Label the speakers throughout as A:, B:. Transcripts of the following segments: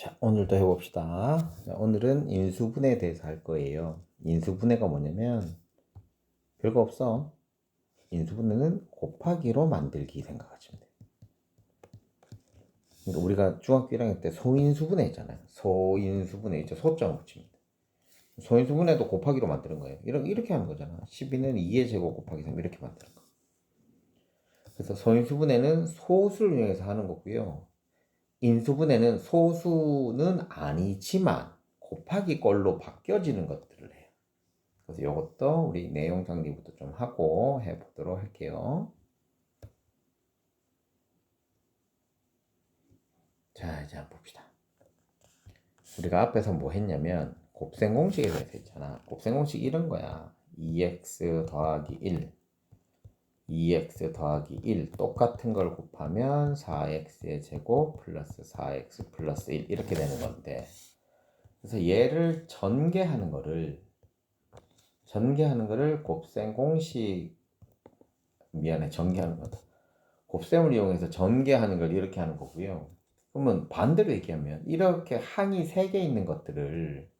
A: 자, 오늘도 해봅시다. 자, 오늘은 인수분해에 대해서 할 거예요. 인수분해가 뭐냐면 별거 없어. 인수분해는 곱하기로 만들기 생각하시면 돼요. 그러니까 우리가 중학교 1학년 때 소인수분해 했잖아요. 소인수분해 있죠. 소점을 붙입니다. 소인수분해도 곱하기로 만드는 거예요. 이렇게 하는 거잖아. 12는 2의 제곱 곱하기 3 이렇게 만드는 거. 그래서 소인수분해는 소수를 이용해서 하는 거고요. 인수분해는 소수는 아니지만 곱하기 꼴로 바뀌어지는 것들을 해요. 그래서 이것도 우리 내용 정리부터 좀 하고 해보도록 할게요. 자, 이제 한번 봅시다. 우리가 앞에서 뭐 했냐면 곱셈 공식에 대해서 했잖아. 곱셈 공식 이런 거야. 2x 더하기 1 2x 더하기 1 똑같은 걸 곱하면 4x의 제곱 플러스 4x 플러스 1 이렇게 되는 건데, 그래서 얘를 전개하는 거를 곱셈 공식, 전개하는 거다. 곱셈을 이용해서 전개하는 걸 이렇게 하는 거고요. 그러면 반대로 얘기하면 이렇게 항이 3개 있는 것들을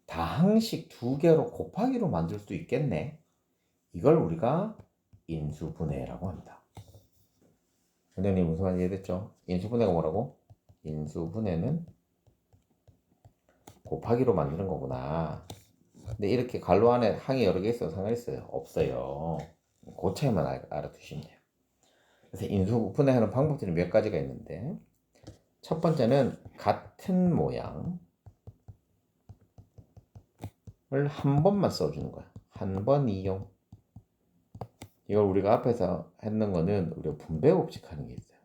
A: 다항식 2개로 곱하기로 만들 수 있겠네. 이걸 우리가 인수분해라고 합니다. 원장님 무슨 말인지 이해됐죠? 인수분해가 뭐라고? 인수분해는 곱하기로 만드는 거구나. 근데 이렇게 괄호 안에 항이 여러 개 있어도 상관있어요? 없어요. 그 차이만 알아두시면 돼요. 그래서 인수분해하는 방법들이 몇 가지가 있는데, 첫 번째는 같은 모양을 한 번만 써주는 거야. 한 번 이용. 이걸 우리가 앞에서 했는 거는 우리가 분배 법칙 하는 게 있어요.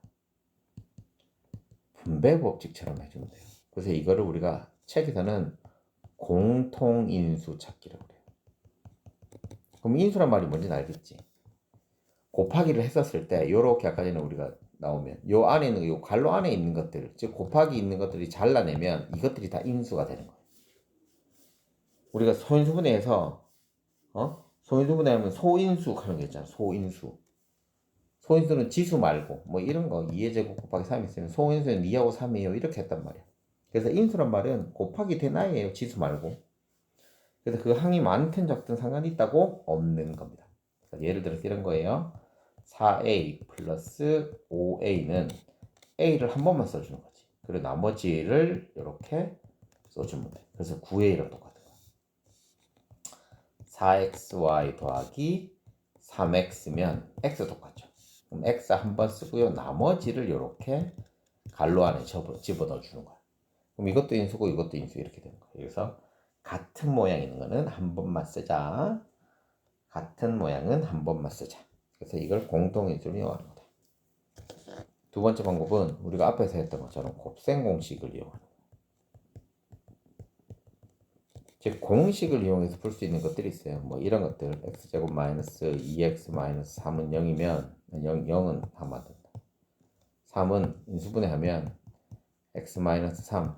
A: 분배 법칙처럼 해주면 돼요. 그래서 이거를 우리가 책에서는 공통인수 찾기라고 그래요. 그럼 인수란 말이 뭔지는 알겠지? 곱하기를 했었을 때 요렇게 아까 전에 우리가 나오면 요 안에 있는 요 괄호 안에 있는 것들, 즉 곱하기 있는 것들이 잘라내면 이것들이 다 인수가 되는 거예요. 우리가 소인수분해에서 소인수분해하면 소인수 하는 게 있잖아. 소인수. 소인수는 지수 말고 뭐 이런 거 2의 제곱 곱하기 3이 있으면 소인수는 2하고 3이에요. 이렇게 했단 말이야. 그래서 인수란 말은 곱하기 대나이에요. 지수 말고. 그래서 그 항이 많든 적든 상관이 있다고? 없는 겁니다. 예를 들어서 이런 거예요. 4a 플러스 5a는 a를 한 번만 써주는 거지. 그리고 나머지를 이렇게 써주면 돼. 그래서 9a랑 똑같은 거야. 4xy 더하기 3x면 x 똑같죠. 그럼 x 한 번 쓰고요. 나머지를 이렇게 괄호 안에 집어넣어 주는 거야. 그럼 이것도 인수고 이것도 인수 이렇게 되는 거야. 그래서 같은 모양 있는 거는 한 번만 쓰자. 같은 모양은 한 번만 쓰자. 그래서 이걸 공통인수를 이용하는 거다. 두 번째 방법은 우리가 앞에서 했던 것처럼 곱셈 공식을 이용하는 거야. 즉 공식을 이용해서 풀 수 있는 것들이 있어요. 뭐 이런 것들 x제곱 마이너스 2x 마이너스 3은 0이면 0은 하면 안 된다. 3은 인수분해하면 x 마이너스 3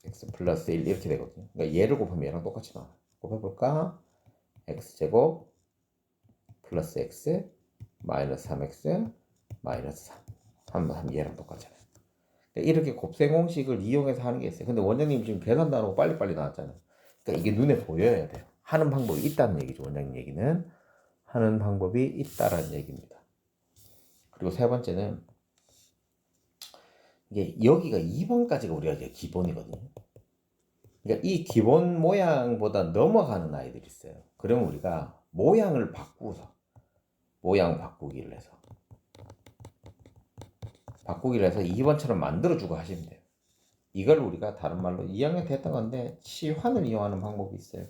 A: x 플러스 1 이렇게 되거든요. 그러니까 얘를 곱하면 얘랑 똑같이 나와요. 곱해볼까? x제곱 플러스 x 마이너스 3x 마이너스 3 하면 얘랑 똑같잖아요. 그러니까 이렇게 곱셈 공식을 이용해서 하는 게 있어요. 근데 원장님 지금 계산도 안 하고 빨리빨리 나왔잖아요. 그러니까 이게 눈에 보여야 돼요. 하는 방법이 있다는 얘기죠. 원장님 얘기는 하는 방법이 있다라는 얘기입니다. 그리고 세 번째는 이게 여기가 2번까지가 우리가 이제 기본이거든요. 그러니까 이 기본 모양보다 넘어가는 아이들이 있어요. 그러면 우리가 모양을 바꾸서 모양 바꾸기를 해서 2번처럼 만들어주고 하시면 돼요. 이걸 우리가 다른 말로 2학년 때 했던 건데 치환을 이용하는 방법이 있어요.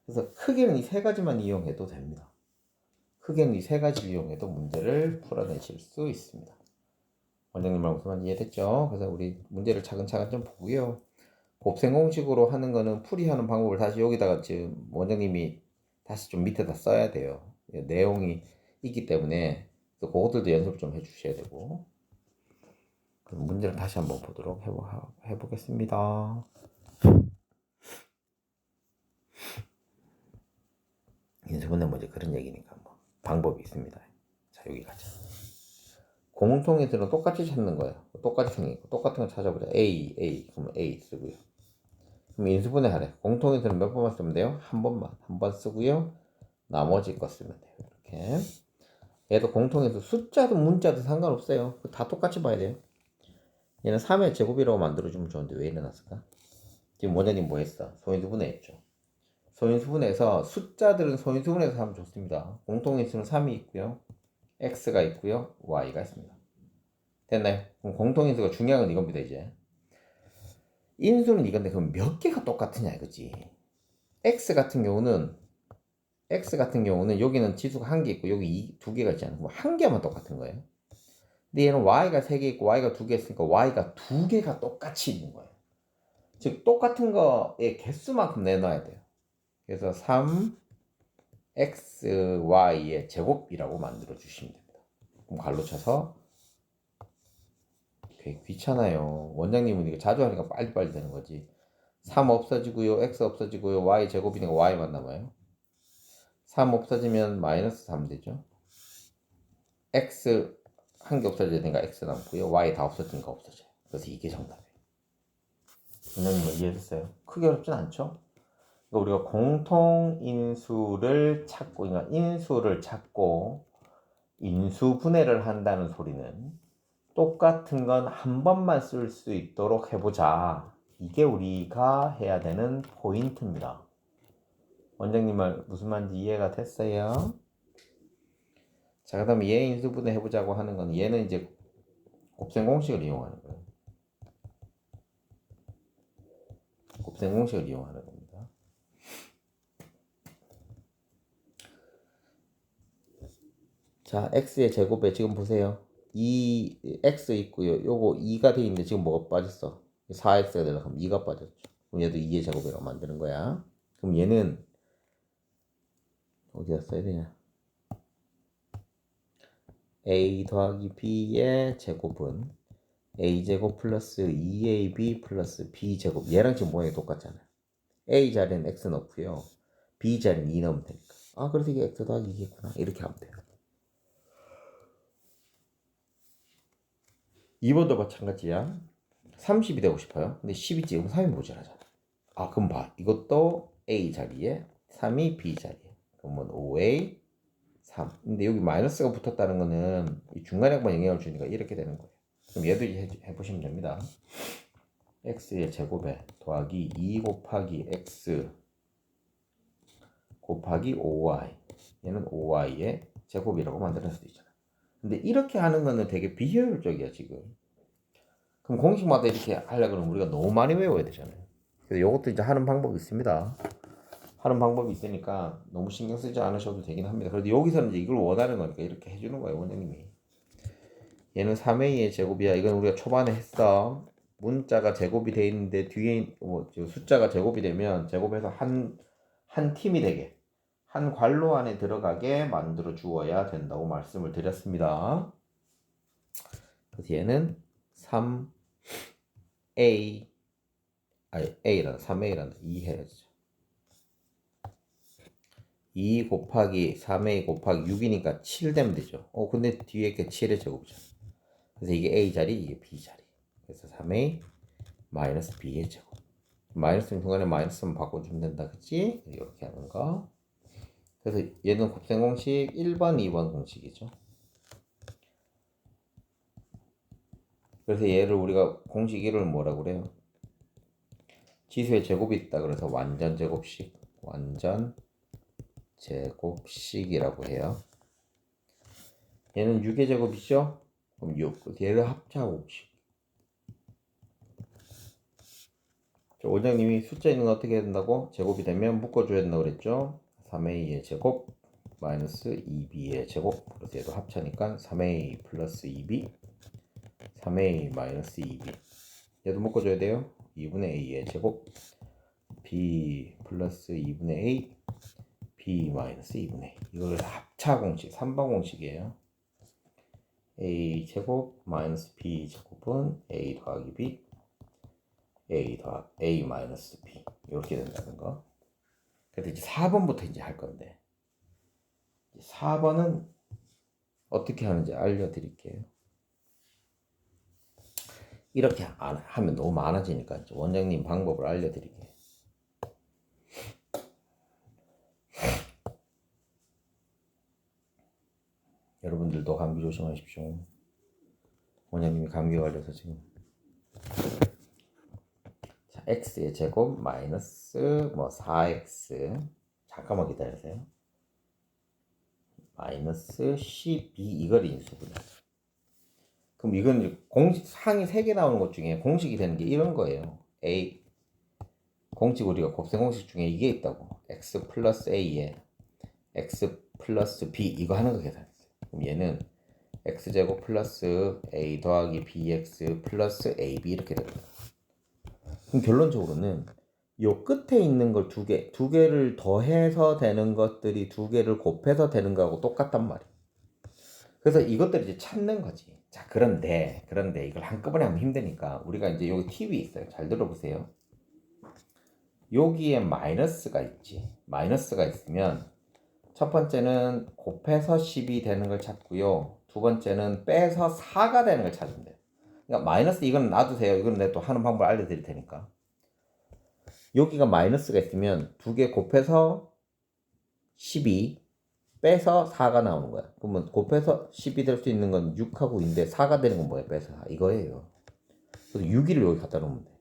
A: 그래서 크게는 이 세 가지만 이용해도 됩니다. 크게는 이 세 가지를 이용해도 문제를 풀어내실 수 있습니다. 원장님 말 무슨 말인지 이해됐죠? 그래서 우리 문제를 차근차근 좀 보고요. 곱셈 공식으로 하는 거는 풀이하는 방법을 다시 여기다가 지금 원장님이 다시 좀 밑에다 써야 돼요. 내용이 있기 때문에 그것들도 연습 좀 해주셔야 되고. 그럼 문제를 다시 한번 보도록 해보겠습니다. 인수분해 문제 그런 얘기니까 뭐 방법이 있습니다. 자, 여기 가자. 공통인수는 똑같이 찾는 거예요. 똑같이 생긴 거. 똑같은 거 찾아보자. A. 그럼 A 쓰고요. 그럼 인수분해 하래. 공통인수는 몇 번만 쓰면 돼요? 한 번만. 한 번 쓰고요. 나머지 거 쓰면 돼요. 이렇게. 얘도 공통인수 숫자도 문자도 상관없어요. 다 똑같이 봐야 돼요. 얘는 3의 제곱이라고 만들어주면 좋은데 왜 일어났을까? 지금 원장님 뭐 했어? 소인수분해 했죠. 소인수분해에서 숫자들은 소인수분해에서 하면 좋습니다. 공통인수는 3이 있고요. x가 있고요. y가 있습니다. 됐나요? 그럼 공통인수가 중요한 건 이겁니다. 이제 인수는 이건데 그럼 몇 개가 똑같으냐 이거지. x 같은 경우는 여기는 지수가 한 개 있고 여기 두 개가 있잖아요. 그럼 한 개만 똑같은 거예요. 근데 얘는 y가 세 개 있고 y가 두 개 있으니까 y가 두 개가 똑같이 있는 거예요. 즉 똑같은 거의 개수만큼 내놔야 돼요. 그래서 3xy의 제곱이라고 만들어 주시면 됩니다. 그럼 갈로 쳐서 되게 귀찮아요. 원장님은 이거 자주 하니까 빨리빨리 되는 거지. 3 없어지고요. x 없어지고요. y 제곱이니까 y만 남아요. 3 없어지면 마이너스 3 되죠. x 한 개 없어져야 되니까 x 남고요. y 다 없어지니까 없어져요. 그래서 이게 정답이에요. 원장님은 이해했어요? 크게 어렵진 않죠? 그러니까 우리가 공통인수를 찾고, 그러니까 인수를 찾고 인수분해를 한다는 소리는 똑같은 건 한 번만 쓸 수 있도록 해보자. 이게 우리가 해야 되는 포인트입니다. 원장님 말 무슨 말인지 이해가 됐어요? 자, 그 다음에 얘 인수분해 해보자고 하는 건 얘는 이제 곱셈 공식을 이용하는 거예요. 곱셈 공식을 이용하는 겁니다. 자, x의 제곱에 지금 보세요. 2x 있고요. 요거 2가 돼 있는데 지금 뭐가 빠졌어? 4x가 되려고 하면 2가 빠졌죠. 그럼 얘도 2의 제곱이라고 만드는 거야. 그럼 얘는 어디다 써야 되냐? a 더하기 b의 제곱은 a제곱 플러스 2ab 플러스 b제곱. 얘랑 지금 모양이 똑같잖아요. a 자리는 x 넣고요. b 자리는 2 넣으면 되니까. 아, 그래서 이게 x 더하기 2겠구나. 이렇게 하면 돼요. 2번도 마찬가지야. 30이 되고 싶어요. 근데 10이 찍으면 3이 모자라잖아. 아, 그럼 봐. 이것도 A 자리에 3이 B 자리에. 그러면 5A 3. 근데 여기 마이너스가 붙었다는 거는 이 중간에만 영향을 주니까 이렇게 되는 거예요. 그럼 얘도 해보시면 됩니다. x의 제곱에 더하기 2 곱하기 x 곱하기 5y. 얘는 5y의 제곱이라고 만들 수도 있잖아. 근데 이렇게 하는 거는 되게 비효율적이야 지금. 그럼 공식마다 이렇게 하려고 그러면 우리가 너무 많이 외워야 되잖아요. 그래서 이것도 이제 하는 방법이 있습니다. 하는 방법이 있으니까 너무 신경 쓰지 않으셔도 되긴 합니다. 그래도 여기서는 이제 이걸 원하는 거니까 이렇게 해주는 거예요, 원장님이. 얘는 3a의 제곱이야. 이건 우리가 초반에 했어. 문자가 제곱이 돼 있는데 뒤에 숫자가 제곱이 되면 제곱해서 한 팀이 되게 한 괄호 안에 들어가게 만들어 주어야 된다고 말씀을 드렸습니다. 그래서 얘는 3a a란 3a란 2 해야죠. 2 곱하기 3a 곱하기 6이니까 7 되면 되죠. 근데 뒤에 이렇게 7의 제곱이잖아. 그래서 이게 a 자리, 이게 b 자리. 그래서 3a 마이너스 b의 제곱. 마이너스는 중간에 마이너스만 바꿔주면 된다, 그치? 이렇게 하는 거. 그래서 얘는 곱셈 공식 1번, 2번 공식이죠. 그래서 얘를 우리가 공식 1을 뭐라고 그래요? 지수의 제곱이 있다 그래서 완전 제곱식이라고 해요. 얘는 6의 제곱이죠? 그럼 6. 얘를 합차 공식. 원장님이 숫자 있는 거 어떻게 해야 된다고? 제곱이 되면 묶어줘야 된다고 그랬죠? 3a의 제곱 마이너스 2b의 제곱. 그래서 얘도 합차니까 3a 플러스 2b 3a 마이너스 2b. 얘도 묶어줘야 돼요. 2분의 a의 제곱 b 플러스 2분의 a b 마이너스 2분의 a. 이걸 합차 공식 3번 공식이에요. a 제곱 마이너스 b 제곱은 a 더하기 b a 마이너스 b 이렇게 된다는 거. 그래서 이제 4번부터 이제 할 건데 4번은 어떻게 하는지 알려드릴게요. 이렇게 하면 너무 많아지니까 원장님 방법을 알려드릴게요. 여러분들도 감기 조심하십시오. 원장님이 감기 걸려서 지금. 자, x의 제곱 마이너스 4x 잠깐만 기다리세요. 마이너스 12 이걸 인수분해. 그럼 이건 공식 상이 3개 나오는 것 중에 공식이 되는 게 이런 거예요. a 공식 우리가 곱셈 공식 중에 이게 있다고. x 플러스 a에 x 플러스 b 이거 하는 거 계산했어요. 그럼 얘는 x제곱 플러스 a 더하기 bx 플러스 ab 이렇게 됩니다. 그럼 결론적으로는 요 끝에 있는 걸 두 개를 더해서 되는 것들이 두 개를 곱해서 되는 거하고 똑같단 말이에요. 그래서 이것들을 이제 찾는 거지. 자, 그런데 이걸 한꺼번에 하면 힘드니까 우리가 이제 여기 팁이 있어요. 잘 들어보세요. 여기에 마이너스가 있지. 마이너스가 있으면 첫 번째는 곱해서 10이 되는 걸 찾고요. 두 번째는 빼서 4가 되는 걸 찾으면 돼요. 그러니까 마이너스 이건 놔두세요. 이건 내가 또 하는 방법 알려드릴 테니까. 여기가 마이너스가 있으면 두 개 곱해서 12 빼서 4가 나오는 거야. 그러면 곱해서 10이 될 수 있는 건 6하고 2인데 4가 되는 건 뭐야? 빼서 4 이거예요. 그래서 6을 여기 갖다 놓으면 돼.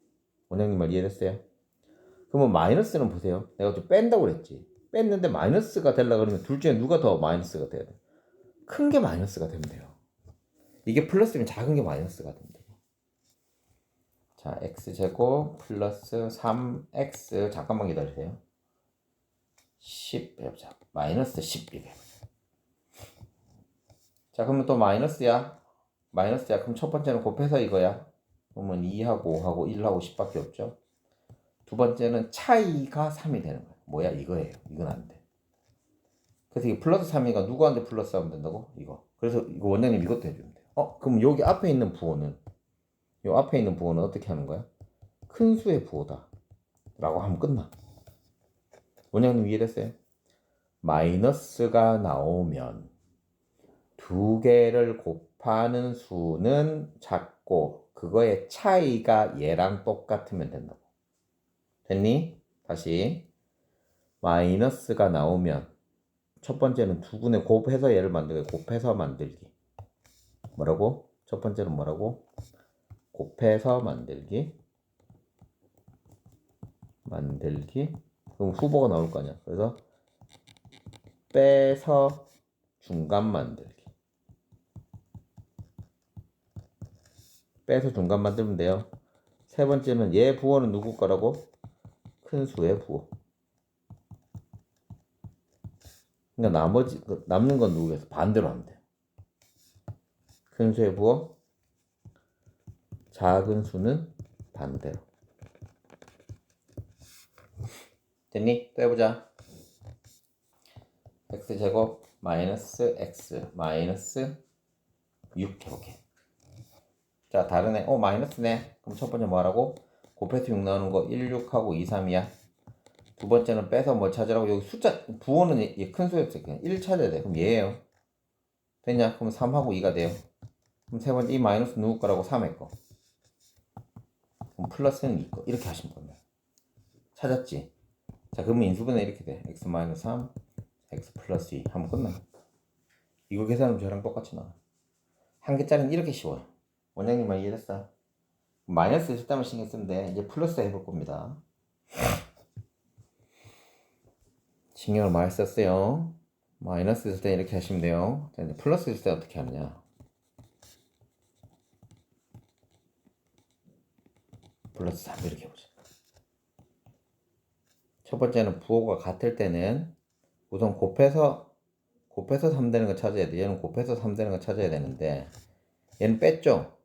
A: 원장님 말 이해됐어요? 그러면 마이너스는 보세요. 내가 좀 뺀다고 그랬지. 뺐는데 마이너스가 되려고 그러면 둘 중에 누가 더 마이너스가 돼야 돼? 큰 게 마이너스가 되면 돼요. 이게 플러스면 작은 게 마이너스가 된다. 자, x제곱 플러스 3x 잠깐만 기다리세요. 10 해보자. 마이너스 10 이게. 자, 그러면 또 마이너스야. 그럼 첫 번째는 곱해서 이거야. 그러면 2하고 5하고 1하고 10밖에 없죠. 두 번째는 차이가 3이 되는 거야. 뭐야? 이거예요. 이건 안 돼. 그래서 이게 플러스 3이가 누구한테 플러스 하면 된다고? 이거. 그래서 이거 원장님 이것도 해주면 돼요. 그럼 여기 앞에 있는 부호는 어떻게 하는 거야? 큰 수의 부호다 라고 하면 끝나. 원장님 이해됐어요? 마이너스가 나오면 두 개를 곱하는 수는 작고 그거의 차이가 얘랑 똑같으면 된다고. 됐니? 다시 마이너스가 나오면 첫 번째는 두 군에 곱해서 얘를 만들기. 곱해서 만들기. 뭐라고? 첫 번째는 뭐라고? 곱해서 만들기. 그럼 후보가 나올 거 아니야. 그래서 빼서 중간 만들기. 빼서 중간 만들면 돼요. 세 번째는 얘 부호는 누구 거라고? 큰 수의 부호. 그러니까 나머지 남는 건 누구겠어? 반대로 하면 돼. 큰 수의 부호, 작은 수는 반대로. 됐니? 또 해보자. x제곱 마이너스 x 마이너스 6 해볼게. 자, 다르네. 마이너스네. 그럼 첫 번째 뭐하라고? 곱해서 6 나오는 거 1, 6하고 2, 3이야. 두 번째는 빼서 뭐 찾으라고? 여기 숫자 부호는 얘 큰 수였어. 그냥 1 찾아야 돼. 그럼 얘예요. 됐냐? 그럼 3하고 2가 돼요. 그럼 세 번째 이 마이너스 누구 거라고? 3의 거. 그럼 플러스는 2 거. 이렇게 하시면 됩니다. 찾았지? 자, 그러면 인수분해 이렇게 돼. x 마이너스 3, x 플러스 2 하면 끝나. 이거 계산하면 저랑 똑같이 나와. 한 개짜리는 이렇게 쉬워요. 원장님만 이해됐어? 마이너스 있을 때만 신경 쓰면 돼. 이제 플러스 해볼 겁니다. 신경을 많이 썼어요. 마이너스 있을 때 이렇게 하시면 돼요. 자, 이제 플러스 있을 때 어떻게 하느냐? 플러스 3 이렇게 해보자. 첫 번째는 부호가 같을 때는 우선 곱해서 3 되는 거 찾아야 돼. 얘는 곱해서 3 되는 거 찾아야 되는데 얘는 뺐죠?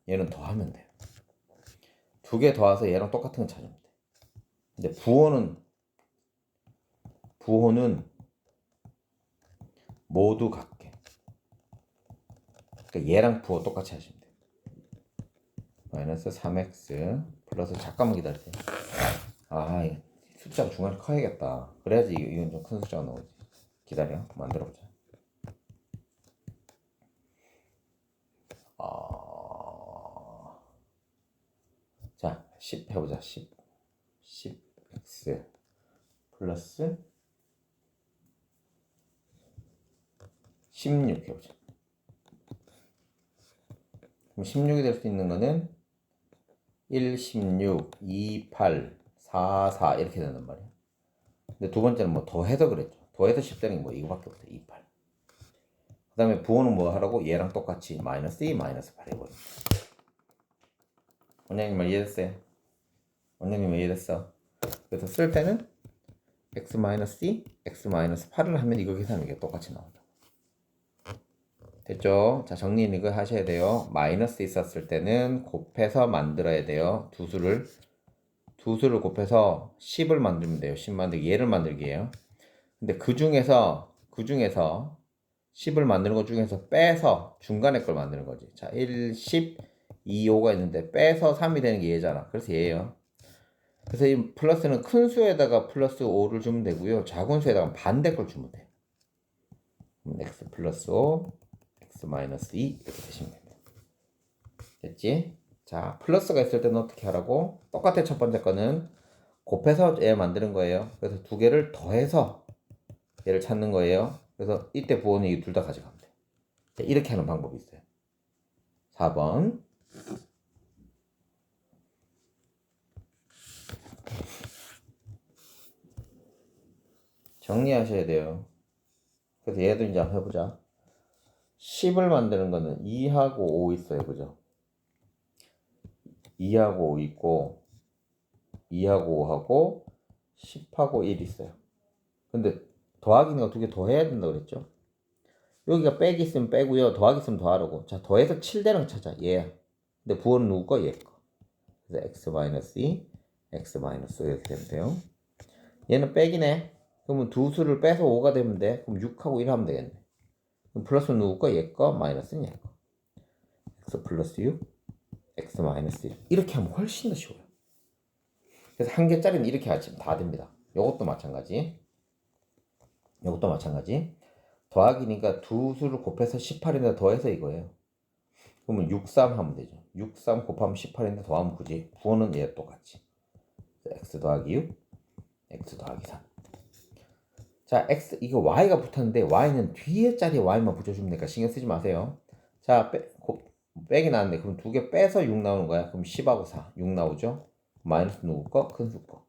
A: 얘는 더하면 돼요. 두 개 더해서 얘랑 똑같은 거 찾으면 돼. 근데 부호는 모두 같게. 그러니까 얘랑 부호 똑같이 하시면 돼요. 마이너스 3x 플러스 잠깐만 기다리세요. 숫자가 중간에 커야겠다. 그래야지 이건 좀 큰 숫자가 나오지. 기다려. 만들어보자. 자, 10 해보자. 10x 플러스 16 해보자. 그럼 16이 될 수 있는 거는 1, 16, 2, 8, 4, 4 이렇게 된단 말이야. 근데 두 번째는 뭐 더해서 그랬죠. 더해서 10 되는 게 뭐 이거밖에 없어. 2, 8. 그 다음에 부호는 뭐 하라고? 얘랑 똑같이 마이너스 2, 마이너스 8 해버립니다. 원장님 이해됐어요? 원장님 이해됐어? 그래서 쓸 때는 x-2, x-8을 하면 이거 계산하는 게 똑같이 나온다. 됐죠? 자, 정리는 이거 하셔야 돼요. 마이너스 있었을 때는 곱해서 만들어야 돼요. 두 수를 곱해서 10을 만들면 돼요. 10 만들기, 얘를 만들기예요. 근데 그 중에서 10을 만드는 것 중에서 빼서 중간에 걸 만드는 거지. 자, 1, 10, 2, 5가 있는데 빼서 3이 되는 게 얘잖아. 그래서 얘예요. 그래서 이 플러스는 큰 수에다가 플러스 5를 주면 되고요. 작은 수에다가 반대 걸 주면 돼요. x 플러스 5, x 마이너스 2 이렇게 되시면 됩니다. 됐지? 자, 플러스가 있을 때는 어떻게 하라고? 똑같아. 첫 번째 거는 곱해서 얘 만드는 거예요. 그래서 두 개를 더해서 얘를 찾는 거예요. 그래서 이때 부호는 이 둘 다 가져가면 돼. 자, 이렇게 하는 방법이 있어요. 4번. 정리하셔야 돼요. 그래서 얘도 이제 한번 해보자. 10을 만드는 거는 2하고 5 있어요. 그죠? 2하고 5 있고 2하고 5하고 10하고 1 있어요. 근데 더하기는 두 개 더 해야 된다 그랬죠? 여기가 빼기 있으면 빼고요. 더하기 있으면 더하라고. 자, 더해서 7되는 거 찾아. 얘야. 근데 부호는 누구 거? 얘 거. 그래서 x-2, x-5 이렇게 되면 돼요. 얘는 빼기네. 그러면 두 수를 빼서 5가 되면 돼. 그럼 6하고 1 하면 되겠네. 그럼 플러스는 누구 거? 얘 거, 마이너스는 얘 거. x 플러스 6, x 마이너스 1. 이렇게 하면 훨씬 더 쉬워요. 그래서 한 개짜리는 이렇게 하시면 다 됩니다. 요것도 마찬가지. 더하기니까 두 수를 곱해서 18인데 더해서 이거예요. 그러면 6, 3 하면 되죠. 6, 3 곱하면 18인데 더하면 굳이 부호는 얘 똑같이. x 더하기 6, x 더하기 3. 자, x 이거 y가 붙었는데 y는 뒤에 자리에 y만 붙여주면 되니까 신경 쓰지 마세요. 자, 빼기 나왔네. 그럼 두 개 빼서 6 나오는 거야. 그럼 10하고 4, 6 나오죠. 마이너스 누구 거? 큰 수 거.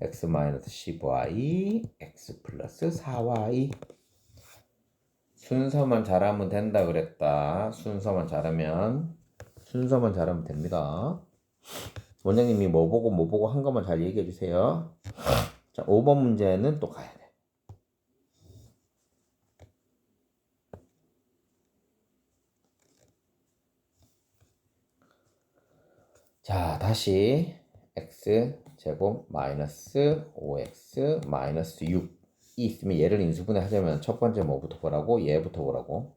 A: x 마이너스 10y, x 플러스 4y. 순서만 잘하면 된다 그랬다. 순서만 잘하면 됩니다. 원장님이 뭐 보고 한 것만 잘 얘기해 주세요. 자, 5번 문제는 또 가야 돼. 자, 다시 x 제곱 마이너스 5x 마이너스 6이 있으면 얘를 인수분해 하자면 첫 번째 뭐부터 보라고? 얘부터 보라고.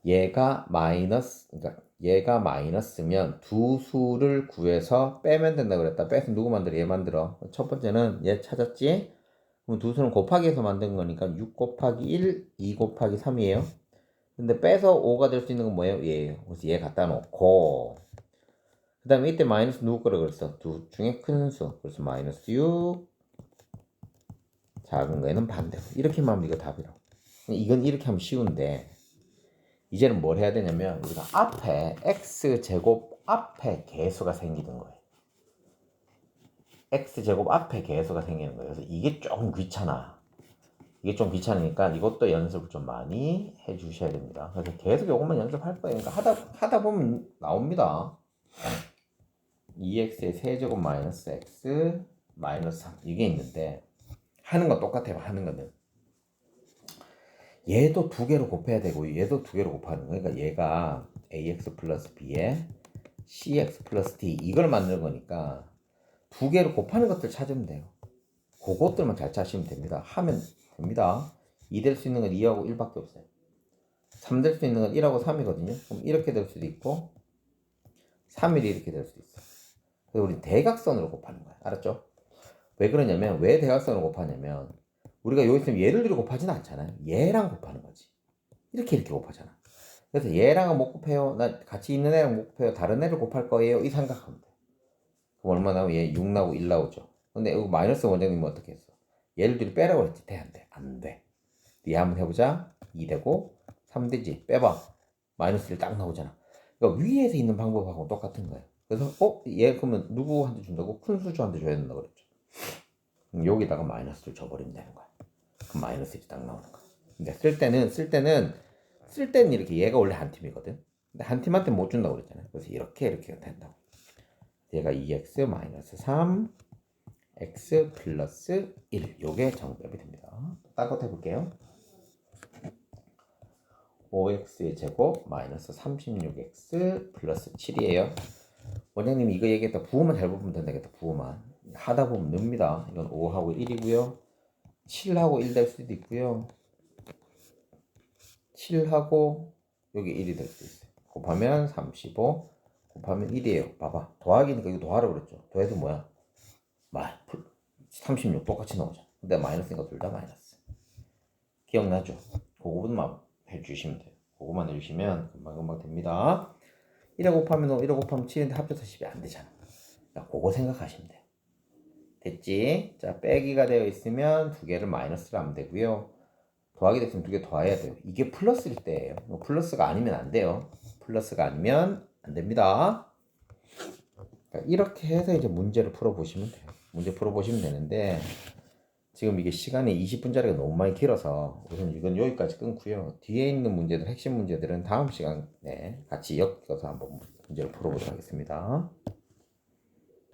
A: 얘가 마이너스면 두 수를 구해서 빼면 된다 그랬다. 빼서 누구 만들어? 얘 만들어. 첫 번째는 얘 찾았지? 그럼 두 수는 곱하기 해서 만든 거니까 6 곱하기 1, 2 곱하기 3이에요. 근데 빼서 5가 될 수 있는 건 뭐예요? 얘예요. 그래서 얘 갖다 놓고 그 다음에 이때 마이너스 누구 거라 그랬어? 둘 중에 큰 수. 그래서 마이너스 6, 작은 거에는 반대로. 이렇게만 하면 이거 답이라고. 이건 이렇게 하면 쉬운데 이제는 뭘 해야 되냐면 우리가 앞에 x제곱 앞에 개수가 생기는 거예요. x제곱 앞에 개수가 생기는 거예요. 그래서 이게 조금 귀찮아. 이게 좀 귀찮으니까 이것도 연습을 좀 많이 해주셔야 됩니다. 그래서 계속 이것만 연습할 거예요. 그러니까 하다 보면 나옵니다. 2x의 세제곱 마이너스 x 마이너스 3 이게 있는데 하는 건 똑같아요. 하는 거는 얘도 두 개로 곱해야 되고 얘도 두 개로 곱하는 거예요. 그러니까 얘가 ax 플러스 b에 cx 플러스 d 이걸 만드는 거니까 두 개로 곱하는 것들 찾으면 돼요. 그것들만 잘 찾으시면 됩니다. 하면 됩니다. 2 될 수 있는 건 2하고 1밖에 없어요. 3 될 수 있는 건 1하고 3이거든요. 그럼 이렇게 될 수도 있고 3일이 이렇게 될 수도 있어요. 그래서 우리 대각선으로 곱하는 거야. 알았죠? 왜 그러냐면 왜 대각선으로 곱하냐면 우리가 여기 있으면 얘를 곱하지는 않잖아요. 얘랑 곱하는 거지. 이렇게 곱하잖아. 그래서 얘랑은 못 곱해요. 나 같이 있는 애랑 못 곱해요. 다른 애를 곱할 거예요. 이 생각하면 돼. 그럼 얼마 나오면 얘 6 나오고 1 나오죠. 근데 이거 마이너스 원장님은 어떻게 했어? 얘를 둘이 빼라고 했지. 돼, 안 돼? 안 돼. 얘 한번 해보자. 2 되고 3 되지. 빼봐. 마이너스 1 딱 나오잖아. 그러니까 위에서 있는 방법하고 똑같은 거예요. 그래서 얘 그러면 누구한테 준다고? 큰 수주한테 줘야 된다고 그랬죠. 그럼 여기다가 마이너스를 줘버리면 되는 거야. 그럼 마이너스 1이 딱 나오는 거야. 근데 쓸 때는 이렇게 얘가 원래 한 팀이거든. 근데 한 팀한테 못 준다고 그랬잖아요. 그래서 이렇게 된다고. 얘가 2x 마이너스 3 x 플러스 1 요게 정답이 됩니다. 딴것 해볼게요. 5x의 제곱 마이너스 36x 플러스 7이에요. 원장님이 이거 얘기했다. 부호만 잘 보면 된다겠다. 부호만 하다 보면 늡니다. 이건 5하고 1이고요 7하고 1 될 수도 있고요 7하고 여기 1이 될 수도 있어요. 곱하면 35 곱하면 1이에요. 봐봐. 더하기니까 이거 더하라고 그랬죠. 더해도 뭐야? 36 똑같이 나오죠. 근데 마이너스니까 둘 다 마이너스. 기억나죠? 그거만 해주시면 돼요. 그거만 해주시면 금방 됩니다. 1에 곱하면 5, 1에 곱하면 7인데 합쳐서 10이 안 되잖아. 자, 그거 생각하시면 돼요. 됐지? 자, 빼기가 되어 있으면 두 개를 마이너스로 하면 되고요. 더하기 됐으면 두 개 더해야 돼요. 이게 플러스일 때예요. 플러스가 아니면 안 돼요. 플러스가 아니면 안 됩니다. 그러니까 이렇게 해서 이제 문제를 풀어보시면 돼요. 문제 풀어보시면 되는데 지금 이게 시간이 20분짜리가 너무 많이 길어서 우선 이건 여기까지 끊고요. 뒤에 있는 문제들, 핵심 문제들은 다음 시간에 같이 엮어서 한번 문제를 풀어보도록 하겠습니다.